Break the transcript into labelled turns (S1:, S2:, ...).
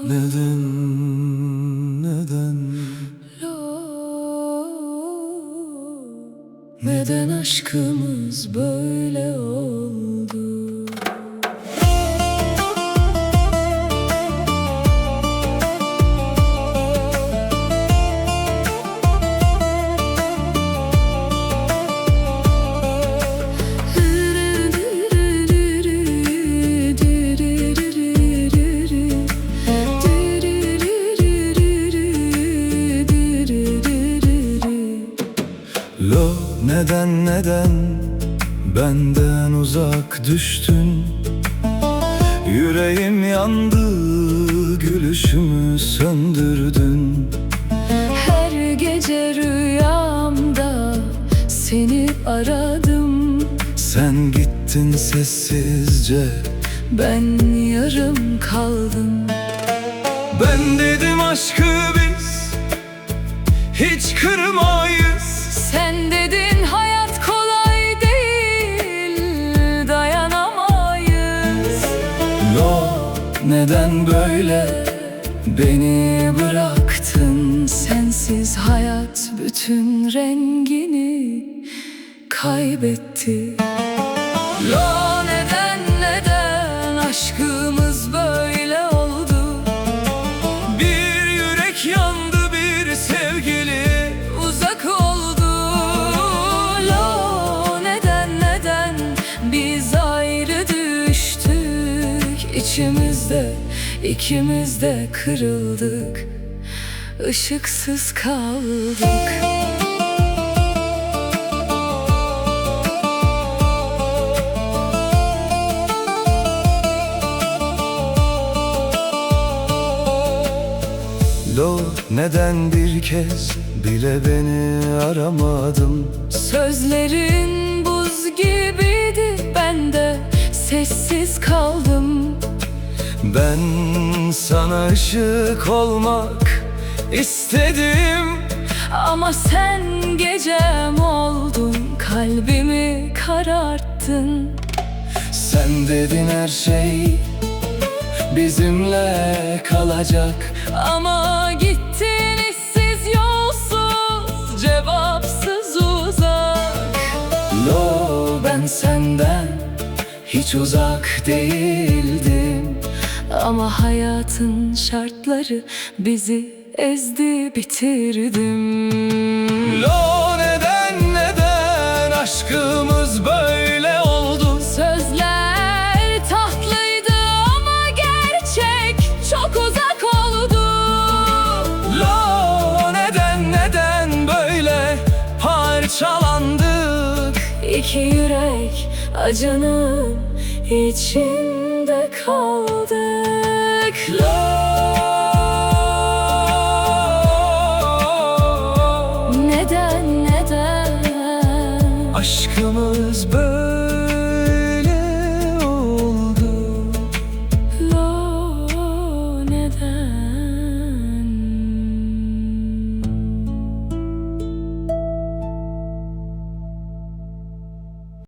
S1: Neden, neden,
S2: neden aşkımız böyle oldu?
S1: Lo, neden, neden benden uzak düştün? Yüreğim yandı, gülüşümü söndürdün.
S2: Her gece rüyamda seni aradım.
S1: Sen gittin sessizce,
S2: Ben yarım kaldım.
S1: ben dedim aşkı biz hiç kırmayız.
S2: Sen dedin hayat kolay değil, dayanamayız.
S1: Lo, neden böyle beni
S2: Bıraktın sensiz hayat bütün rengini kaybetti. Lo, neden, neden aşkımız böyle oldu?
S1: Bir yürek yandı, bir sevgili
S2: Uzak oldu. Lo, neden, neden biz ayrı düştük? İçimizde ikimiz de kırıldık, ışıksız kaldık.
S1: Lo, neden bir kez bile beni aramadın?
S2: Sözlerin buz gibiydi, ben de sessiz kaldım.
S1: Ben sana ışık olmak istedim.
S2: Ama sen gecem oldun, kalbimi kararttın.
S1: Sen dedin her şey bizimle kalacak.
S2: Ama gittin işsiz yolsuz, cevapsız uzak.
S1: Lo, ben senden hiç uzak değildim.
S2: Ama hayatın şartları bizi ezdi, bitirdim.
S1: Lo, neden, neden aşkımız böyle oldu?
S2: Sözler tatlıydı ama gerçek çok uzak oldu.
S1: Lo, neden, neden böyle parçalandık?
S2: İki yürek acının içinde kaldık.
S1: Lo,
S2: Neden, neden
S1: aşkımız böyle